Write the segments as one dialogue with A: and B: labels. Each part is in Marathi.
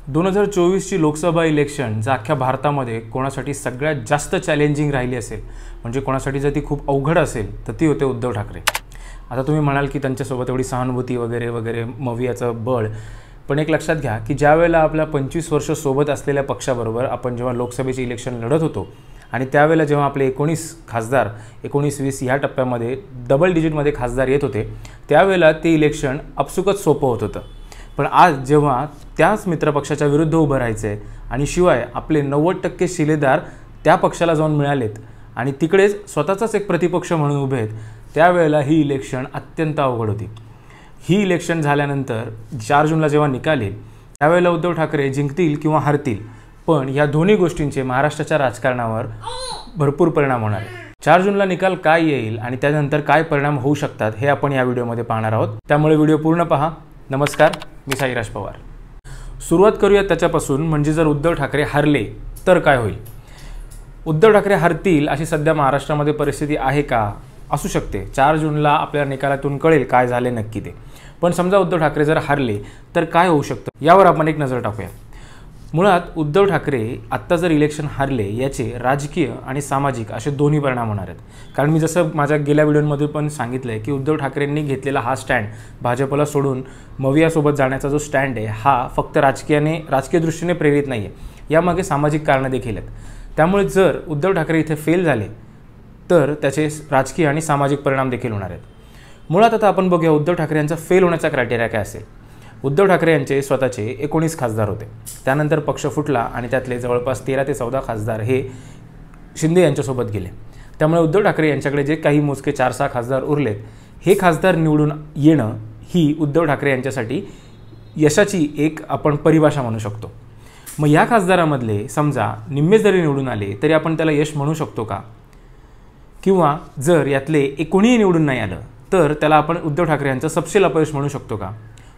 A: 2024ची लोकसभा इलेक्शन जर अख्ख्या भारतामध्ये कोणासाठी सगळ्यात जास्त चॅलेंजिंग राहिली असेल, म्हणजे कोणासाठी जर ती खूप अवघड असेल तर ती होते उद्धव ठाकरे। आता तुम्ही म्हणाल की त्यांच्यासोबत एवढी सहानुभूती वगैरे वगैरे मवियाचं बळ, पण एक लक्षात घ्या की ज्या वेळेला आपल्या 25 वर्ष सोबत असलेल्या पक्षाबरोबर आपण जेव्हा लोकसभेचे इलेक्शन लढत होतो आणि त्यावेळेला जेव्हा आपले 19 खासदार 19-20 ह्या टप्प्यामध्ये डबल डिजिटमध्ये खासदार येत होते, त्यावेळेला ते इलेक्शन आपसुकच सोपं होत होतं। पण आज जेव्हा त्याच मित्रपक्षाच्या विरुद्ध उभं राहायचे आणि शिवाय आपले 90% शिलेदार त्या पक्षाला जाऊन मिळालेत आणि तिकडेच स्वतःचाच एक प्रतिपक्ष म्हणून उभे आहेत, त्यावेळेला ही इलेक्शन अत्यंत अवघड होती। ही इलेक्शन झाल्यानंतर 4 जूनला जेव्हा निकाल येईल त्यावेळेला उद्धव ठाकरे जिंकतील किंवा हरतील, पण या दोन्ही गोष्टींचे महाराष्ट्राच्या राजकारणावर भरपूर परिणाम होणार आहे। 4 जूनला निकाल काय येईल आणि त्यानंतर काय परिणाम होऊ शकतात हे आपण या व्हिडिओमध्ये पाहणार आहोत, त्यामुळे व्हिडिओ पूर्ण पहा। नमस्कार, मी साईराज पवार। सुरुवात करूया त्याच्यापासून, म्हणजे जर उद्धव ठाकरे हरले तर काय होईल। उद्धव ठाकरे हरतील अशी सध्या महाराष्ट्रामध्ये परिस्थिती आहे का? असू शकते। 4 जूनला आपल्या निकालातून कळेल काय झाले नक्की ते। पण समजा उद्धव ठाकरे जर हरले तर काय होऊ शकतं यावर आपण एक नजर टाकूया। मुळात उद्धव ठाकरे आत्ता जर इलेक्शन हरले याचे राजकीय आणि सामाजिक असे दोन्ही परिणाम होणार आहेत। कारण मी जसं माझ्या गेल्या व्हिडिओमध्ये पण सांगितलं आहे की उद्धव ठाकरेंनी घेतलेला हा स्टँड, भाजपला सोडून मवियासोबत जाण्याचा जो स्टँड आहे हा फक्त राजकीय दृष्टीने प्रेरित नाही आहे, यामागे सामाजिक कारणं देखील आहेत। त्यामुळे जर उद्धव ठाकरे इथे फेल झाले तर त्याचे राजकीय आणि सामाजिक परिणाम देखील होणार आहेत। मुळात आता आपण बघूया उद्धव ठाकरे यांचा फेल होण्याचा क्रायटेरिया काय असेल। उद्धव ठाकरे यांचे स्वतःचे 19 खासदार होते, त्यानंतर पक्ष फुटला आणि त्यातले जवळपास 13 ते 14 खासदार हे शिंदे यांच्यासोबत गेले। त्यामुळे उद्धव ठाकरे यांच्याकडे जे काही मोजके 4-6 खासदार उरलेत, हे खासदार निवडून येणं ही उद्धव ठाकरे यांच्यासाठी यशाची एक आपण परिभाषा म्हणू शकतो। मग या खासदारामधले समजा निम्मे जरी निवडून आले तरी आपण त्याला यश म्हणू शकतो का? किंवा जर यातले कोणीही निवडून नाही आलं तर त्याला आपण उद्धव ठाकरे यांचं सपशेल अपयश म्हणू शकतो का?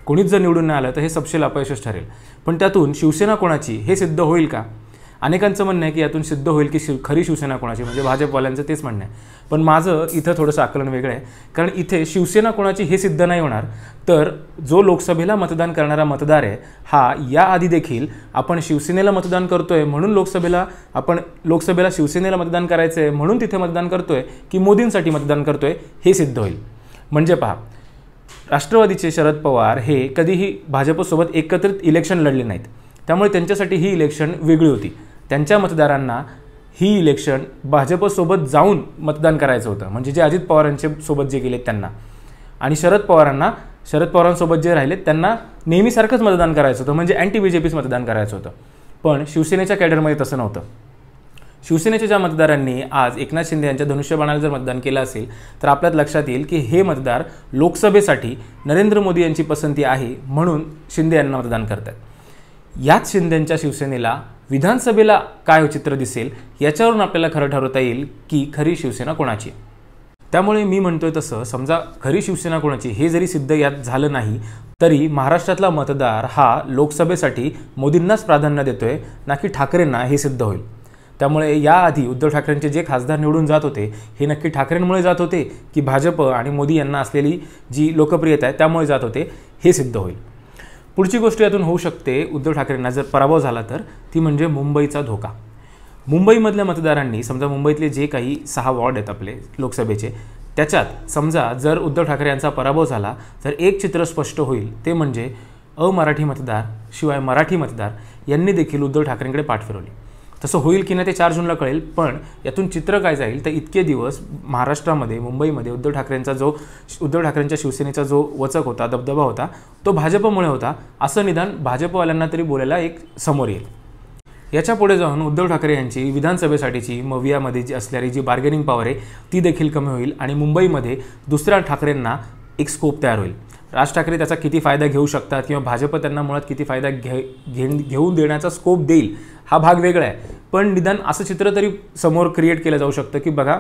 A: कोणीच जर निवडून नाही आलं तर हे सपशेल अपयशच ठरेल। पण त्यातून शिवसेना कोणाची हे सिद्ध होईल का? अनेकांचं म्हणणं आहे की यातून सिद्ध होईल की खरी शिवसेना कोणाची, म्हणजे भाजपवाल्यांचं तेच म्हणणं आहे। पण माझं इथं थोडंसं आकलन वेगळं आहे, कारण इथे शिवसेना कोणाची हे सिद्ध नाही होणार, तर जो लोकसभेला मतदान करणारा मतदार आहे हा याआधी देखील आपण शिवसेनेला मतदान करतोय म्हणून लोकसभेला शिवसेनेला मतदान करायचं आहे म्हणून तिथे मतदान करतोय की मोदींसाठी मतदान करतोय हे सिद्ध होईल। म्हणजे पहा, राष्ट्रवादीचे शरद पवार हे कधीही भाजपसोबत एकत्रित इलेक्शन लढले नाहीत, त्यामुळे त्यांच्यासाठी ही इलेक्शन वेगळी होती। त्यांच्या मतदारांना ही इलेक्शन भाजपसोबत जाऊन मतदान करायचं होतं, म्हणजे जे अजित पवारांचे सोबत जे गेलेत त्यांना, आणि शरद पवारांसोबत जे राहिलेत त्यांना नेहमीसारखंच मतदान करायचं होतं, म्हणजे अँटी बीजेपीच मतदान करायचं होतं। पण शिवसेनेच्या कॅडरमध्ये तसं नव्हतं। शिवसेनेच्या ज्या मतदारांनी आज एकनाथ शिंदे यांच्या धनुष्यबाणाला जर मतदान केलं असेल तर आपल्यात लक्षात येईल की हे मतदार लोकसभेसाठी नरेंद्र मोदी यांची पसंती आहे म्हणून शिंदे यांना मतदान करतात। याच शिंदेंच्या शिवसेनेला विधानसभेला काय चित्र दिसेल याच्यावरून आपल्याला खरं ठरवता येईल की खरी शिवसेना कोणाची। त्यामुळे मी म्हणतोय तसं, समजा खरी शिवसेना कोणाची हे जरी सिद्ध यात झालं नाही तरी महाराष्ट्रातला मतदार हा लोकसभेसाठी मोदींनाच प्राधान्य देतोय ना की ठाकरेंना, हे सिद्ध होईल। त्यामुळे याआधी उद्धव ठाकरेंचे जे खासदार निवडून जात होते हे नक्की ठाकरेंमुळे जात होते की भाजप आणि मोदी यांना असलेली जी लोकप्रियता आहे त्यामुळे जात होते हे सिद्ध होईल। पुढची गोष्ट यातून होऊ शकते, उद्धव ठाकरेंना जर पराभव झाला तर, ती म्हणजे मुंबईचा धोका। मुंबईमधल्या मतदारांनी समजा मुंबईतले जे काही 6 वॉर्ड आहेत आपले लोकसभेचे, त्याच्यात समजा जर उद्धव ठाकरे यांचा पराभव झाला तर एक चित्र स्पष्ट होईल, ते म्हणजे अमराठी मतदार शिवाय मराठी मतदार यांनी देखील उद्धव ठाकरेंकडे पाठ फिरवली। तसं होईल की नाही ते 4 जूनला कळेल, पण यातून चित्र काय जाईल तर इतके दिवस महाराष्ट्रामध्ये मुंबईमध्ये उद्धव ठाकरेंच्या शिवसेनेचा जो वचक होता, दबदबा होता, तो भाजपमुळे होता असं निदान भाजपवाल्यांना तरी बोलायला एक समोर येईल। याच्या पुढे जाऊन उद्धव ठाकरे यांची विधानसभेसाठीची मवियामध्ये जी असलेली जी बार्गेनिंग पॉवर आहे ती देखील कमी होईल आणि मुंबईमध्ये दुसऱ्या ठाकरेंना एक स्कोप तयार होईल। राज ठाकरे त्याचा किती फायदा घेऊ शकतात किंवा भाजप त्यांना मुळात किती फायदा घेऊन देण्याचा स्कोप देईल हा भाग वेगळा आहे, पण निदान असं चित्र तरी समोर क्रिएट केलं जाऊ शकतं की बघा,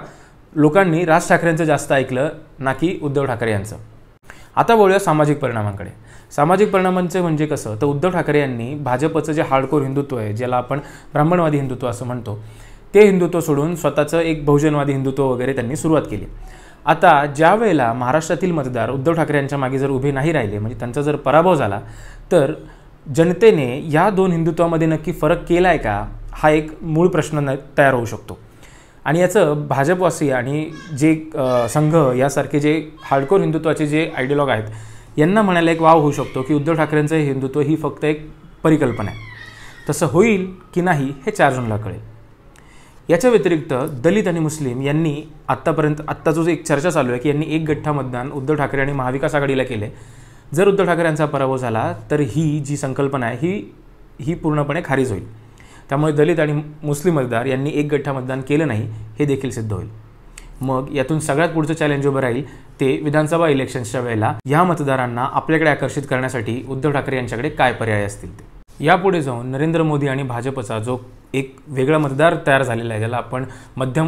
A: लोकांनी राज ठाकरेंचं जास्त ऐकलं ना की उद्धव ठाकरे यांचं। आता बोलूया सामाजिक परिणामांकडे। सामाजिक परिणामांचे म्हणजे कसं, तर उद्धव ठाकरे यांनी भाजपचं जे हार्डकोर हिंदुत्व आहे, ज्याला आपण ब्राह्मणवादी हिंदुत्व असं म्हणतो, ते हिंदुत्व सोडून स्वतःचं एक बहुजनवादी हिंदुत्व वगैरे त्यांनी सुरुवात केली। आता ज्या वेळेला महाराष्ट्रातील मतदार उद्धव ठाकरे यांच्या मागे जर उभे नाही राहिले, म्हणजे त्यांचा जर पराभव झाला, तर जनतेने या दोन हिंदुत्वामध्ये नक्की फरक केला आहे का, हा एक मूळ प्रश्न तयार होऊ शकतो. आणि याचं भाजपवासी आणि जे संघ यासारखे जे हार्डकोर हिंदुत्वाचे जे आयडियॉलॉग आहेत यांना म्हणायला एक वाव होऊ शकतो की उद्धव ठाकरेंचं हे हिंदुत्व ही फक्त एक परिकल्पना आहे. तसं होईल की नाही हे 4 जूनला कळेल. याच्या व्यतिरिक्त दलित आणि मुस्लिम यांनी आत्ता जो एक चर्चा चालू आहे की यांनी एक गठ्ठा मतदान उद्धव ठाकरे आणि महाविकास आघाडीला केले. जर उद्धव ठाकरे यांचा पराभव झाला तर ही जी संकल्पना आहे ही पूर्णपणे खारिज होईल. त्यामुळे दलित आणि मुस्लिम मतदार यांनी एक गठ्ठा मतदान केलं नाही हे देखील सिद्ध होईल. मग यातून सगळ्यात पुढचं चॅलेंज उभं राहील ते विधानसभा इलेक्शन्सच्या वेळेला या मतदारांना आपल्याकडे आकर्षित करण्यासाठी उद्धव ठाकरे यांच्याकडे काय पर्याय असतील ते. यापुढे जाऊन नरेंद्र मोदी आणि भाजपचा जो एक वेगळा मतदार तयार झालेला आहे, ज्याला आपण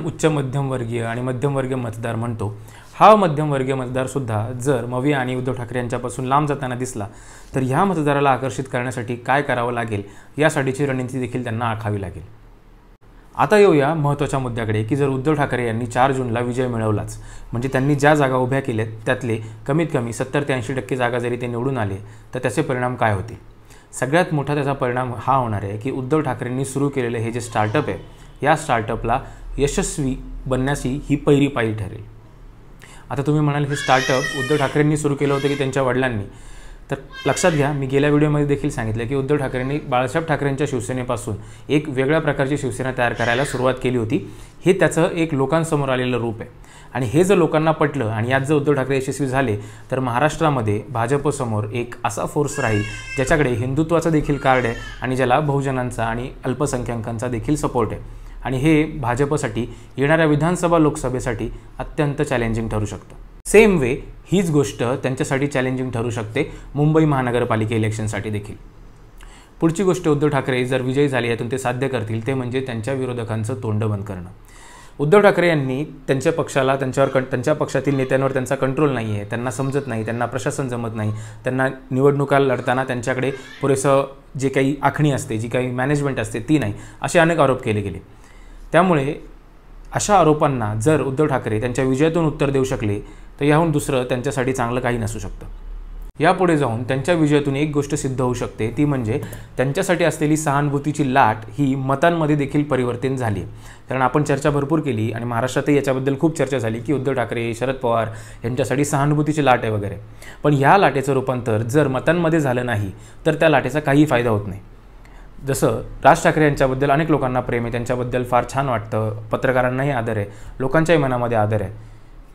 A: उच्च मध्यमवर्गीय आणि मध्यमवर्गीय मतदार म्हणतो, हा मध्यमवर्गीय मतदारसुद्धा जर मवी आणि उद्धव ठाकरे यांच्यापासून लांब जाताना दिसला तर ह्या मतदाराला आकर्षित करण्यासाठी काय करावं लागेल यासाठीची रणनीती देखील त्यांना आखावी लागेल. आता येऊया महत्त्वाच्या मुद्द्याकडे की जर उद्धव ठाकरे यांनी 4 जूनला विजय मिळवलाच, म्हणजे त्यांनी ज्या जागा उभ्या केल्यात त्यातले कमीत कमी 70 ते 80% जागा जरी ते निवडून आले तर त्याचे परिणाम काय होतील. सगळ्यात मोठा त्याचा परिणाम हा होणार आहे की उद्धव ठाकरेंनी सुरू केलेलं हे जे स्टार्टअप आहे या स्टार्टअपला यशस्वी बनण्याची ही पहिली पायरी ठरेल. आता तुम्ही म्हणाल हे स्टार्टअप उद्धव ठाकरेंनी सुरू केलं होतं की त्यांच्या वडिलांनी, तर लक्षात घ्या मी गेल्या व्हिडिओमध्ये देखील सांगितलं की उद्धव ठाकरेंनी बाळासाहेब ठाकरेंच्या शिवसेनेपासून एक वेगळ्या प्रकारची शिवसेना तयार करायला सुरुवात केली होती. हे त्याचं एक लोकांसमोर आलेलं रूप आहे आणि हे जर लोकांना पटलं आणि यात जर उद्धव ठाकरे यशस्वी झाले तर महाराष्ट्रामध्ये भाजपसमोर एक असा फोर्स राहील ज्याच्याकडे हिंदुत्वाचं देखील कार्ड आहे आणि ज्याला बहुजनांचा आणि अल्पसंख्याकांचा देखील सपोर्ट आहे. आणि हे भाजपसाठी येणाऱ्या विधानसभा लोकसभेसाठी अत्यंत चॅलेंजिंग ठरू शकतं. सेम वे हीच गोष्ट त्यांच्यासाठी चॅलेंजिंग ठरू शकते मुंबई महानगरपालिका इलेक्शनसाठी देखील. पुढची गोष्ट उद्धव ठाकरे जर विजयी झाले यातून ते साध्य करतील ते म्हणजे त्यांच्या विरोधकांचं तोंड बंद करणं. उद्धव ठाकरे यांनी त्यांच्या पक्षाला त्यांच्या पक्षातील नेत्यांवर त्यांचा कंट्रोल नाही आहे, त्यांना समजत नाही, त्यांना प्रशासन जमत नाही, त्यांना निवडणुका लढताना त्यांच्याकडे पुरेसं जे काही आखणी असते, जी काही मॅनेजमेंट असते ती नाही, असे अनेक आरोप केले गेले. त्यामुळे अशा आरोपांना जर उद्धव ठाकरे त्यांच्या विजयातून उत्तर देऊ शकले तर याहून दुसरं त्यांच्यासाठी चांगलं काही नसू शकतं. यापुढे जाऊन त्यांच्या विजयातून एक गोष्ट सिद्ध होऊ शकते ती म्हणजे त्यांच्यासाठी असलेली सहानुभूतीची लाट ही मतांमध्ये देखील परिवर्तन झाली. कारण आपण चर्चा भरपूर केली आणि महाराष्ट्रातही याच्याबद्दल खूप चर्चा झाली की उद्धव ठाकरे, शरद पवार यांच्यासाठी सहानुभूतीची लाट आहे वगैरे. पण ह्या लाटेचं रूपांतर जर मतांमध्ये झालं नाही तर त्या लाटेचा काही फायदा होत नाही. जसं राज ठाकरे यांच्याबद्दल अनेक लोकांना प्रेम आहे, त्यांच्याबद्दल फार छान वाटतं, पत्रकारांनाही आदर आहे, लोकांच्याही मनामध्ये आदर आहे,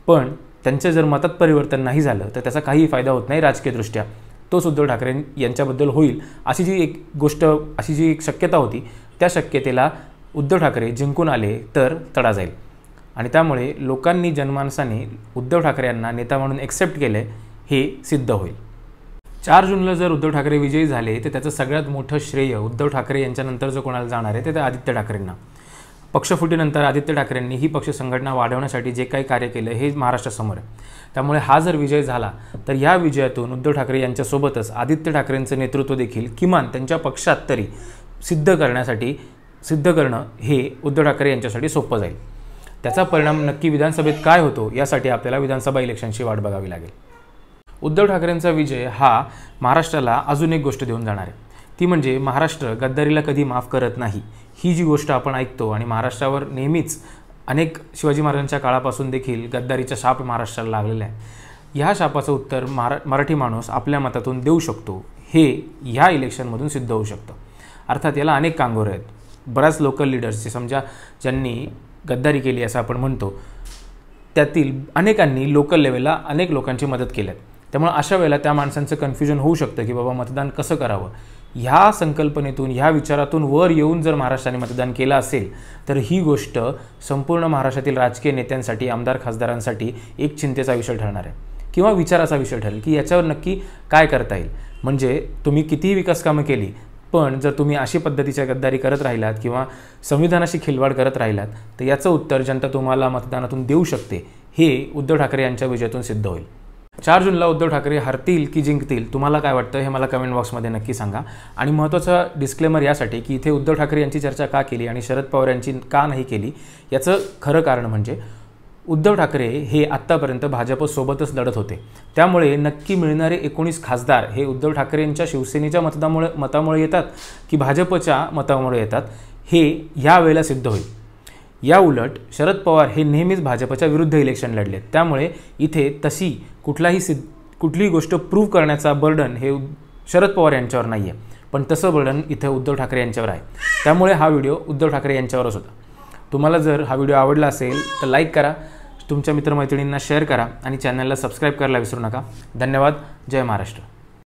A: पण त्यांचं जर मतात परिवर्तन नाही झालं तर त्याचा काही फायदा होत नाही राजकीयदृष्ट्या. तोच उद्धव ठाकरे यांच्याबद्दल होईल अशी जी एक शक्यता होती त्या शक्यतेला उद्धव ठाकरे जिंकून आले तर तडा जाईल. आणि त्यामुळे लोकांनी जनमानसाने उद्धव ठाकरे यांना नेता म्हणून एक्सेप्ट केले हे सिद्ध होईल. 4 जूनला जर उद्धव ठाकरे विजयी झाले तर त्याचं सगळ्यात मोठं श्रेय उद्धव ठाकरे यांच्यानंतर जो कोणाला जाणार आहे ते आदित्य ठाकरेंना. पक्षफुटीनंतर आदित्य ठाकरेंनी ही पक्ष संघटना वाढवण्यासाठी जे काही कार्य केलं हे महाराष्ट्रासमोर आहे. त्यामुळे हा जर विजय झाला तर या विजयातून उद्धव ठाकरे यांच्यासोबतच आदित्य ठाकरेंचं नेतृत्व देखील किमान त्यांच्या पक्षात तरी सिद्ध करणं हे उद्धव ठाकरे यांच्यासाठी सोपं जाईल. त्याचा परिणाम नक्की विधानसभेत काय होतो यासाठी आपल्याला विधानसभा इलेक्शनची वाट बघावी लागेल. उद्धव ठाकरेंचा विजय हा महाराष्ट्राला अजून एक गोष्ट देऊन जाणार आहे, ती म्हणजे महाराष्ट्र गद्दारीला कधी माफ करत नाही ही जी गोष्ट आपण ऐकतो. आणि महाराष्ट्रावर नेहमीच अनेक शिवाजी महाराजांच्या काळापासून देखील गद्दारीचा शाप महाराष्ट्राला लागलेला आहे. ह्या शापाचं उत्तर मराठी माणूस आपल्या मतातून देऊ शकतो हे ह्या इलेक्शनमधून सिद्ध होऊ शकतं. अर्थात याला अनेक कांगोर आहेत. बऱ्याच लोकल लीडर्सचे समजा ज्यांनी गद्दारी केली असं आपण म्हणतो त्यातील अनेकांनी लोकल लेवलला अनेक लोकांची मदत केली आहे. त्यामुळे अशा वेळेला त्या माणसांचं कन्फ्युजन होऊ शकतं की बाबा मतदान कसं करावं. ह्या संकल्पनेतून ह्या विचारातून वर येऊन जर महाराष्ट्राने मतदान केलं असेल तर ही गोष्ट संपूर्ण महाराष्ट्रातील राजकीय नेत्यांसाठी, आमदार खासदारांसाठी एक चिंतेचा विषय ठरणार आहे किंवा विचाराचा विषय ठरेल की याच्यावर नक्की काय करता येईल. म्हणजे तुम्ही कितीही विकास कामं केली पण जर तुम्ही अशी पद्धतीच्या गद्दारी करत राहिलात किंवा संविधानाशी खिलवाड करत राहिलात तर याचं उत्तर जनता तुम्हाला मतदानातून देऊ शकते हे उद्धव ठाकरे यांच्या विजयातून सिद्ध होईल. 4 जूनला उद्धव ठाकरे हरतील की जिंकतील तुम्हाला काय वाटतं हे मला कमेंट बॉक्समध्ये नक्की सांगा. आणि महत्त्वाचा डिस्क्लेमर यासाठी की इथे उद्धव ठाकरे यांची चर्चा का केली आणि शरद पवार यांची का नाही केली याचं खरं कारण म्हणजे उद्धव ठाकरे हे आत्तापर्यंत भाजपसोबतच लढत होते, त्यामुळे नक्की मिळणारे 19 खासदार हे उद्धव ठाकरेंच्या शिवसेनेच्या मतामुळे येतात की भाजपच्या मतामुळे येतात हे यावेळेला सिद्ध होईल। या उलट शरद पवार हे नेहमीच भाजपच्या विरुद्ध इलेक्शन लढले, त्यामुळे इथे तशी कुठलीही गोष्ट प्रूव्ह करण्याचा बर्डन हे शरद पवार यांच्यावर नाही आहे, पण तसं बर्डन इथे उद्धव ठाकरे यांच्यावर आहे। त्यामुळे हा व्हिडिओ उद्धव ठाकरे यांच्यावरच होता। तुम्हाला जर हा व्हिडिओ आवडला असेल तर लाईक करा, तुमच्या मित्रमैत्रिणींना शेअर करा आणि चॅनलला सबस्क्राईब करायला विसरू नका। धन्यवाद। जय महाराष्ट्र।